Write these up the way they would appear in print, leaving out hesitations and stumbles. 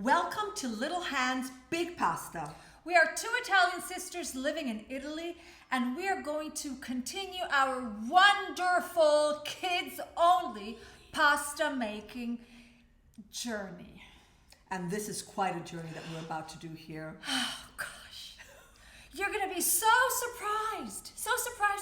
Welcome to Little Hands Big Pasta. We are two Italian sisters living in Italy, and we are going to continue our wonderful kids-only pasta making journey. And this is quite a journey that we're about to do here. Oh gosh, you're gonna be so surprised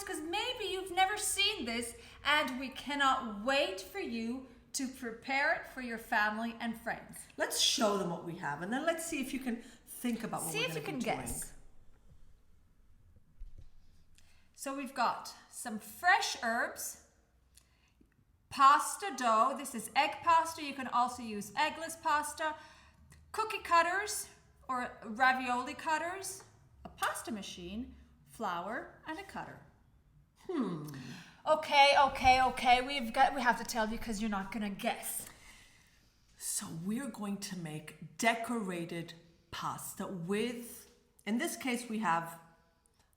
because maybe you've never seen this, and we cannot wait for you to prepare it for your family and friends. Let's show them what we have, and then let's see if you can think about what we're going to be doing. See if you can guess. So we've got some fresh herbs, pasta dough. This is egg pasta. You can also use eggless pasta, cookie cutters or ravioli cutters, a pasta machine, flour, and a cutter. Okay. We have to tell you because you're not gonna guess. So we're going to make decorated pasta with, in this case we have,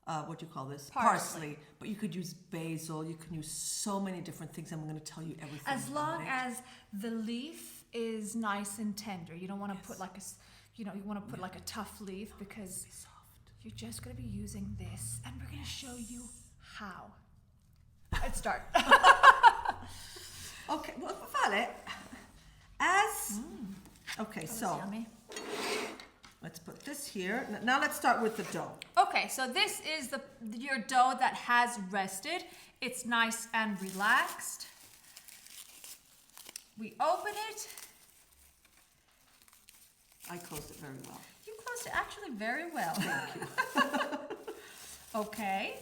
what do you call this? Parsley. But you could use basil, you can use so many different things, and I'm going to tell you everything As long about it. as the leaf is nice and tender. You don't want to put like you want to put like a tough leaf because you're just going to be using this, and we're going to show you how. Let's start. Okay, well, vale. Okay, so Yummy. let's put this here. Now let's start with the dough. Okay, so this is your dough that has rested. It's nice and relaxed. We open it. I closed it very well. You closed it actually very well. Thank you. Okay.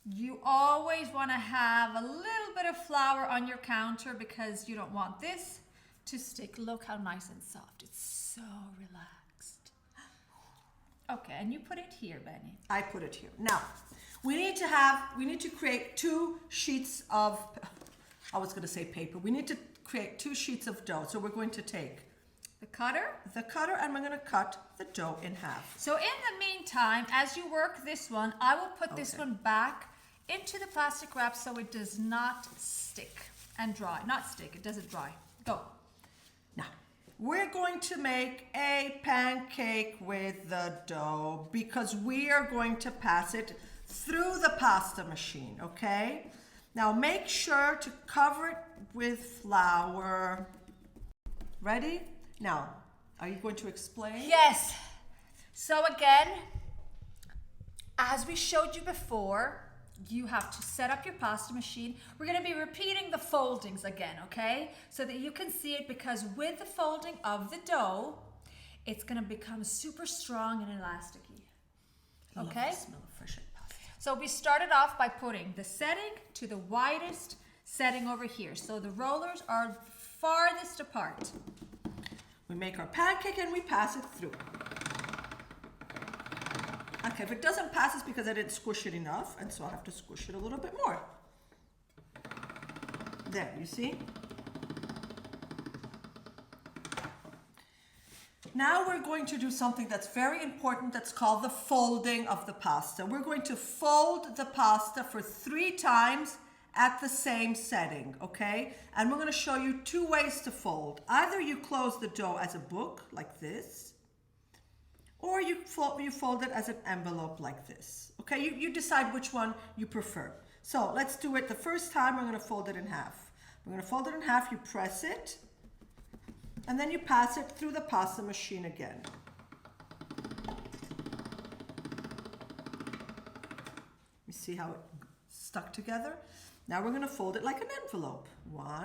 You always want to have a little bit of flour on your counter because you don't want this to stick. Look how nice and soft. It's so relaxed. Okay, and you put it here, Benny. I put it here. Now, we need to create 2 sheets of, I was going to say paper. We need to create 2 sheets of dough. So we're going to take The cutter. and we're going to cut the dough in half. So in the meantime, as you work this one, I will put this one back into the plastic wrap so it does not stick and dry. Not stick, it doesn't dry. Go. Now, we're going to make a pancake with the dough because we are going to pass it through the pasta machine, okay? Now, make sure to cover it with flour. Ready? Now, are you going to explain? Yes. So again, as we showed you before, you have to set up your pasta machine. We're going to be repeating the foldings again, okay? So that you can see it, because with the folding of the dough, it's going to become super strong and elasticy. Okay? I love the smell of fresh pasta. So we started off by putting the setting to the widest setting over here. So the rollers are farthest apart. We make our pancake and we pass it through. Okay, if it doesn't pass, it's because I didn't squish it enough, and so I'll have to squish it a little bit more. There, you see? Now we're going to do something that's very important that's called the folding of the pasta. We're going to fold the pasta for 3 times at the same setting, okay? And we're going to show you 2 ways to fold. Either you close the dough as a book, like this, or you fold it as an envelope like this, okay? You decide which one you prefer. So let's do it the first time. We're going to fold it in half. We're going to fold it in half, you press it, and then you pass it through the pasta machine again. You see how it stuck together? Now we're going to fold it like an envelope. 1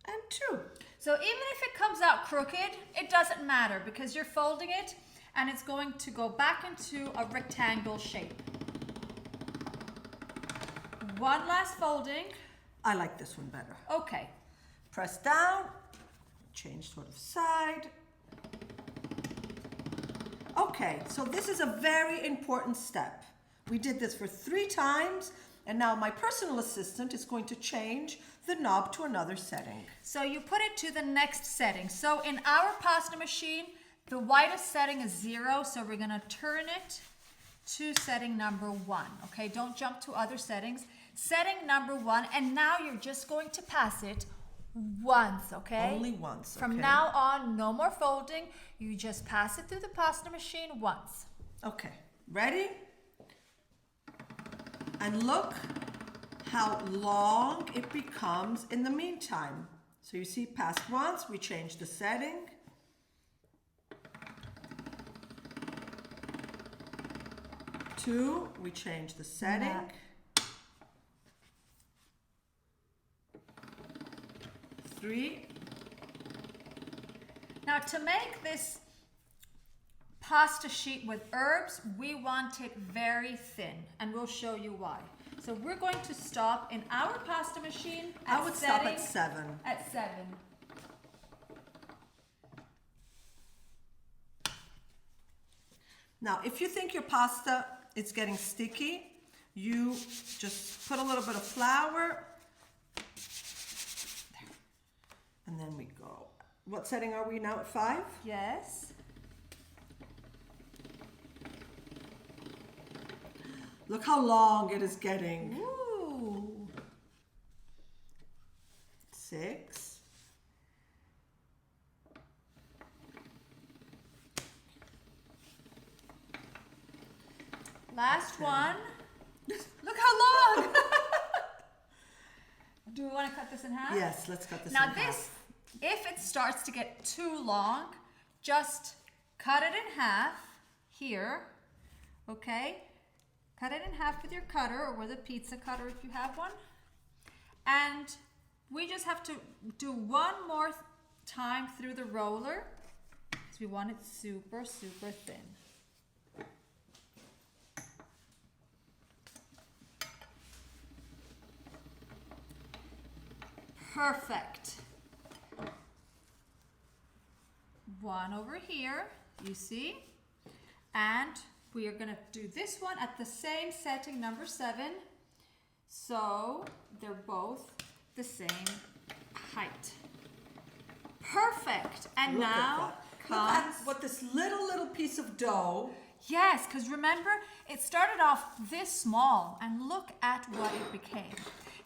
and 2. So even if it comes out crooked, it doesn't matter because you're folding it and it's going to go back into a rectangle shape. One last folding. I like this one better. Okay. Press down, change sort of side. Okay, so this is a very important step. We did this for 3 times, and now my personal assistant is going to change the knob to another setting. So you put it to the next setting. So in our pasta machine, the widest setting is 0, so we're gonna turn it to setting number 1, okay? Don't jump to other settings. Setting number 1, and now you're just going to pass it once, okay? Only once, From okay. now on, no more folding. You just pass it through the pasta machine once. Okay, ready? And look how long it becomes in the meantime. So you see, past once, we change the setting. Two, we change the setting. Three. Now to make this pasta sheet with herbs, we want it very thin, and we'll show you why. So we're going to stop in our pasta machine at I would stop at 7. At 7. Now, if you think your pasta is getting sticky, you just put a little bit of flour. There. And then we go. What setting are we now at 5? Yes. Look how long it is getting. Ooh. 6. Last one. Look how long. Do we want to cut this in half? Yes, let's cut this Now in this, half. if it starts to get too long, just cut it in half here, okay? Cut it in half with your cutter or with a pizza cutter if you have one. And we just have to do one more time through the roller because we want it super, super thin. Perfect. One over here, you see? And we are gonna do this one at the same setting, number 7. So they're both the same height. Perfect. And Look now at that. Look at comes, what this little piece of dough. yes, because remember, it started off this small and look at what it became.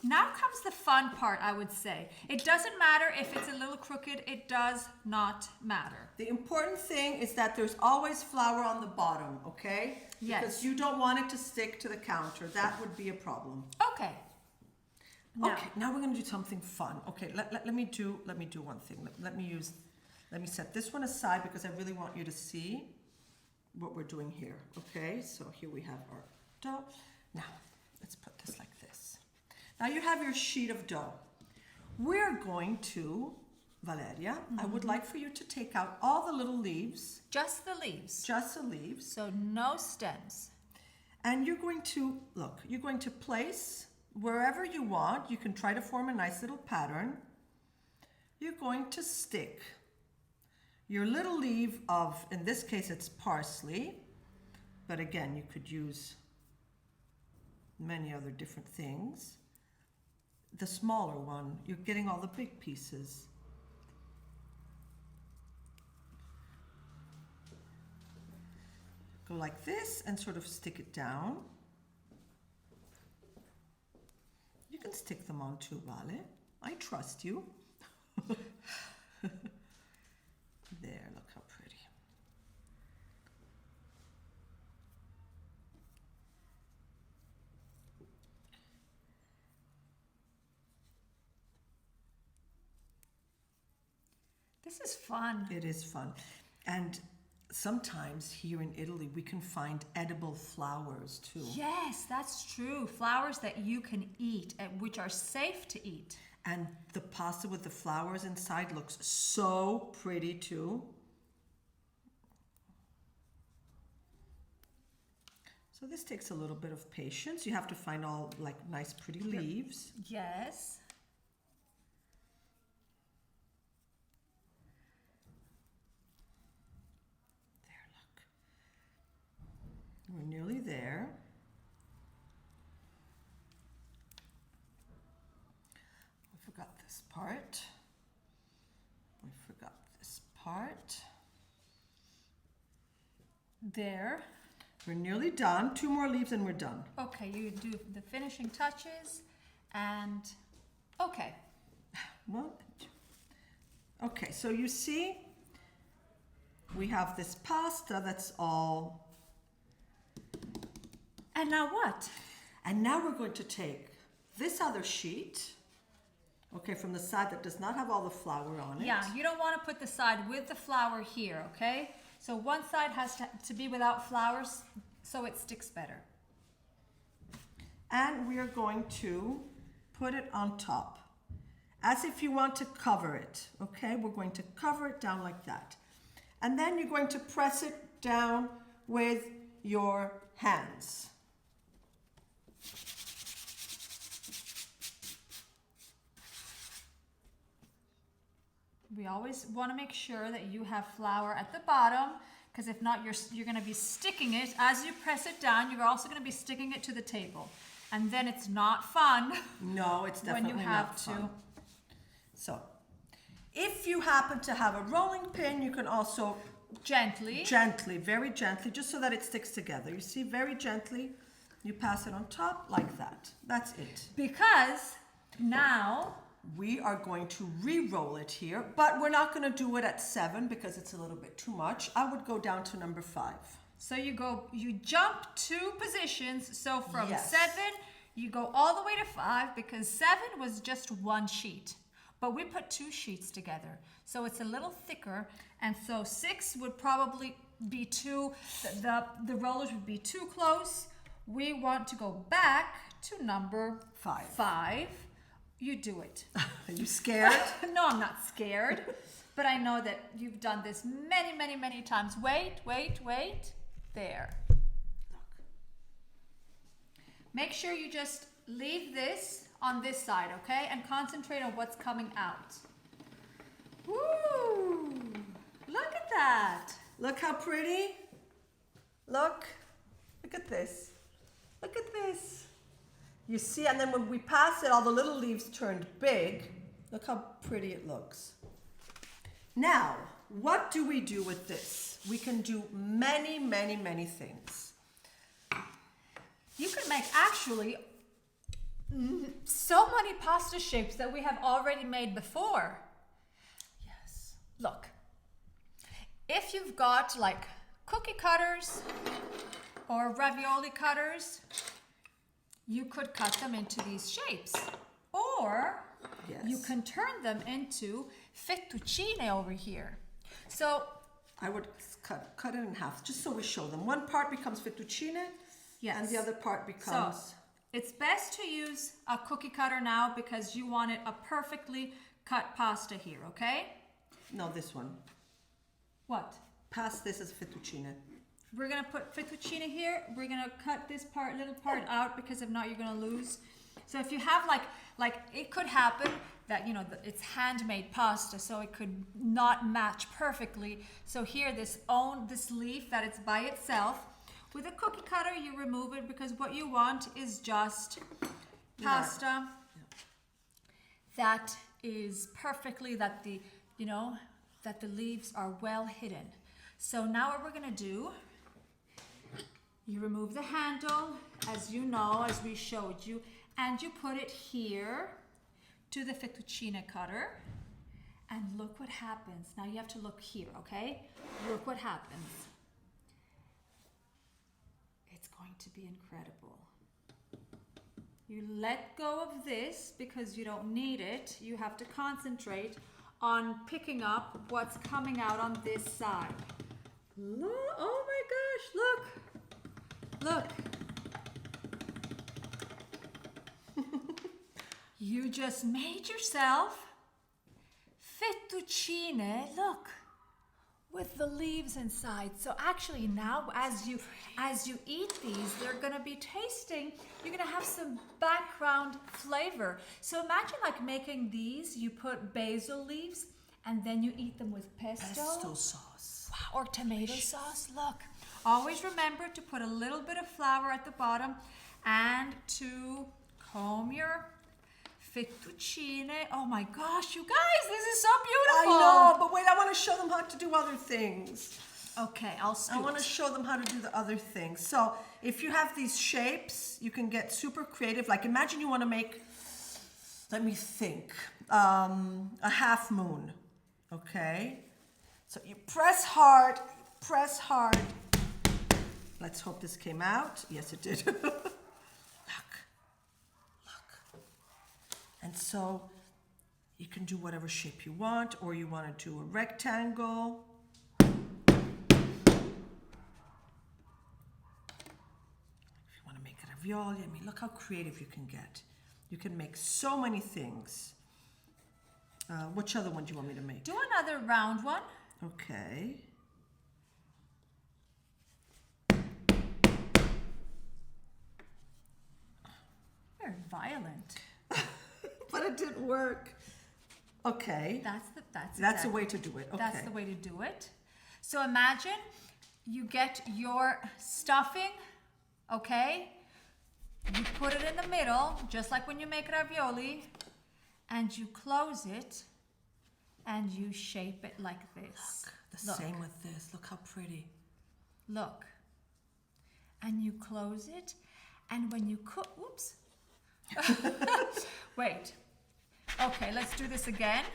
Now comes the fun part, I would say. It doesn't matter if it's a little crooked, it does not matter. The important thing is that there's always flour on the bottom, okay? Yes. Because you don't want it to stick to the counter. That would be a problem. Okay. Now, Okay, now we're gonna do something fun. Okay, let me do one thing. Let me set this one aside because I really want you to see what we're doing here. Okay, so here we have our dough. Now, let's put this like this. Now you have your sheet of dough. We're going to, Valeria, I would like for you to take out all the little leaves. just the leaves. Just the leaves. So no stems. And you're going to place wherever you want. You can try to form a nice little pattern. You're going to stick your little leaf of, in this case it's parsley, but again you could use many other different things. The smaller one, you're getting all the big pieces. Go like this and sort of stick it down. You can stick them on too, Vale. I trust you. There, look how pretty. This is fun. It is fun. And sometimes here in Italy, we can find edible flowers too. Yes, that's true. Flowers that you can eat and which are safe to eat. And the pasta with the flowers inside looks so pretty too. So this takes a little bit of patience. You have to find all like nice pretty leaves. Yes. There, look. We're nearly there. We forgot this part. We forgot this part. There. We're nearly done. 2 more leaves and we're done. Okay, you do the finishing touches and okay. 1. Okay, so you see, we have this pasta that's all. And now what? And now we're going to take this other sheet, okay, from the side that does not have all the flour on it. Yeah, you don't want to put the side with the flour here, okay? So one side has to be without flours so it sticks better. And we are going to put it on top, as if you want to cover it, okay? We're going to cover it down like that. And then you're going to press it down with your hands. We always want to make sure that you have flour at the bottom, because if not, you're going to be sticking it. As you press it down, you're also going to be sticking it to the table. And then it's not fun. No, it's definitely when you have not to. fun. So, if you happen to have a rolling pin, you can also Gently, very gently, just so that it sticks together. You see, very gently, you pass it on top like that. That's it. because now We are going to re-roll it here, but we're not going to do it at 7 because it's a little bit too much. I would go down to number 5. so you jump 2 positions. So from Yes. 7, you go all the way to 5 because 7 was just 1 sheet. But we put 2 sheets together. So it's a little thicker. And so 6 would probably be too, the rollers would be too close. We want to go back to number 5. You do it. Are you scared? No, I'm not scared. But I know that you've done this many, many, many times. Wait. There. Look. Make sure you just leave this on this side, okay? And concentrate on what's coming out. Woo! Look at that. Look how pretty. Look at this. Look at this. You see, and then when we pass it, all the little leaves turned big. Look how pretty it looks. Now, what do we do with this? We can do many, many, many things. You can make actually so many pasta shapes that we have already made before. Yes. Look, if you've got like cookie cutters or ravioli cutters, you could cut them into these shapes. Or Yes. you can turn them into fettuccine over here. So I would cut it in half, just so we show them. One part becomes fettuccine, and the other part becomes... So it's best to use a cookie cutter now because you want it a perfectly cut pasta here, okay? No, this one. What? Pass this as fettuccine. We're gonna put fettuccine here. We're gonna cut this little part out because if not, you're gonna lose. So if you have like it could happen that it's handmade pasta, so it could not match perfectly. So here, this leaf that it's by itself. With a cookie cutter, you remove it because what you want is just pasta that is perfectly that the leaves are well hidden. So now what we're gonna do, you remove the handle, as we showed you, and you put it here to the fettuccine cutter, and look what happens. Now you have to look here, okay? Look what happens. It's going to be incredible. You let go of this because you don't need it. You have to concentrate on picking up what's coming out on this side. Look, oh my gosh, look. You just made yourself fettuccine, look, with the leaves inside. So actually now as you eat these, they're gonna be tasting, you're gonna have some background flavor. So imagine like making these, you put basil leaves and then you eat them with pesto sauce. or tomato sauce. Look, always remember to put a little bit of flour at the bottom and to comb your fettuccine. Oh my gosh, you guys, this is so beautiful. I know, but wait, I want to show them how to do other things. Okay, I'll scoot. I want to show them how to do the other things. So if you have these shapes, you can get super creative. Like imagine you want to make let me think, a half moon, okay? So you press hard, press hard. Let's hope this came out. Yes, it did. Look. And so you can do whatever shape you want, or you want to do a rectangle. If you want to make a ravioli, I mean, look how creative you can get. You can make so many things. Which other one do you want me to make? Do another round one. Okay. Very violent. But it didn't work. Okay. That's the way to do it. Okay. That's the way to do it. So imagine you get your stuffing, okay? You put it in the middle, just like when you make ravioli, and you close it, and you shape it like this. Look, same with this. Look how pretty. Look. And you close it, and when you cook, oops. Wait. Okay, let's do this again.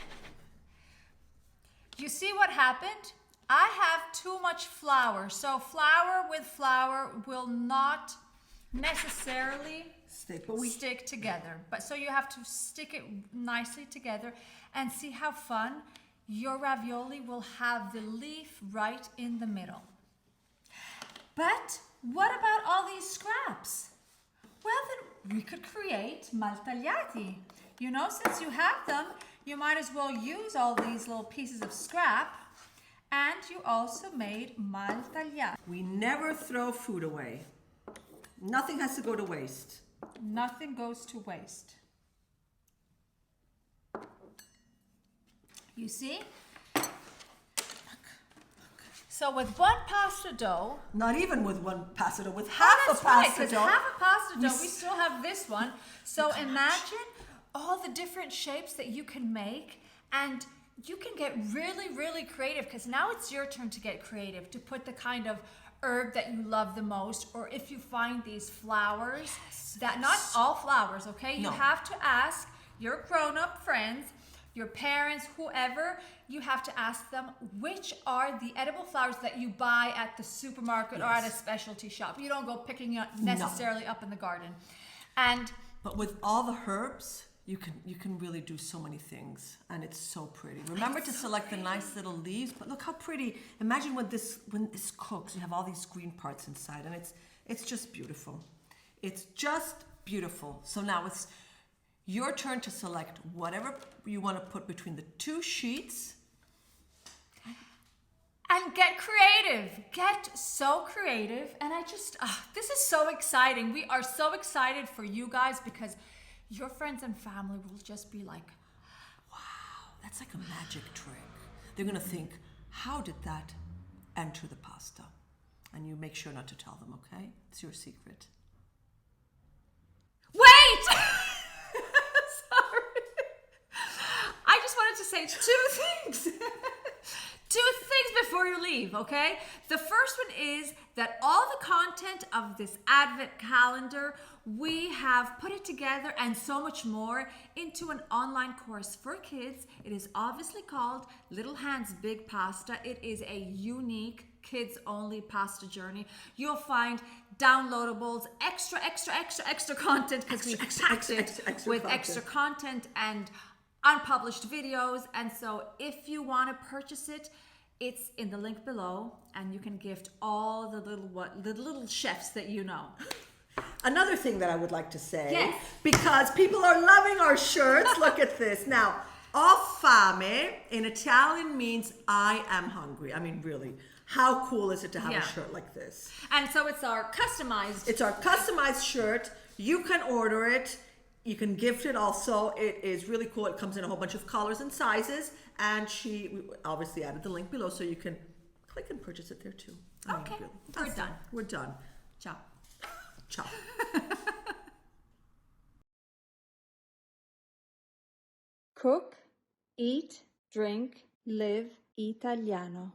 You see what happened? I have too much flour. So flour with flour will not necessarily stick together. But so you have to stick it nicely together and see how fun your ravioli will have the leaf right in the middle. But what about all these scraps? Well, then we could create maltagliati. You know, since you have them, you might as well use all these little pieces of scrap. And you also made maltagliati. We never throw food away. Nothing has to go to waste. Nothing goes to waste. You see? So with one pasta dough, not even with one pasta dough, with half a pasta dough. Half a pasta dough, we still have this one. So imagine all the different shapes that you can make, and you can get really, really creative, because now it's your turn to get creative, to put the kind of herb that you love the most, or if you find these flowers, that not all flowers, okay? You have to ask your grown-up friends, your parents, whoever, you have to ask them which are the edible flowers that you buy at the supermarket or at a specialty shop. You don't go picking it necessarily up in the garden. But with all the herbs, you can really do so many things, and it's so pretty. Remember to select the nice little leaves, but look how pretty. Imagine when this cooks, you have all these green parts inside, and it's just beautiful. It's just beautiful. So now it's your turn to select whatever you want to put between the two sheets. And get creative. Get so creative. And this is so exciting. We are so excited for you guys, because your friends and family will just be like, wow, that's like a magic trick. They're going to think, how did that enter the pasta? And you make sure not to tell them, okay? It's your secret. Wait! Sorry. I just wanted to say two things. Two things before you leave, okay? The first one is that all the content of this Advent calendar, we have put it together and so much more into an online course for kids. It is obviously called Little Hands Big Pasta. It is a unique kids-only pasta journey. You'll find downloadables, extra content, because we packed it with extra content and unpublished videos. And so if you want to purchase it, it's in the link below, and you can gift all the little chefs that you know. Another thing that I would like to say, because people are loving our shirts, look at this. Now, ho fame in Italian means I am hungry. I mean, really, how cool is it to have a shirt like this? And so it's our customized. It's our customized shirt. You can order it. You can gift it also. It is really cool. It comes in a whole bunch of colors and sizes. And we obviously added the link below, so you can click and purchase it there too. Okay, we're done. We're done. Ciao. Ciao. Cook, eat, drink, live Italiano.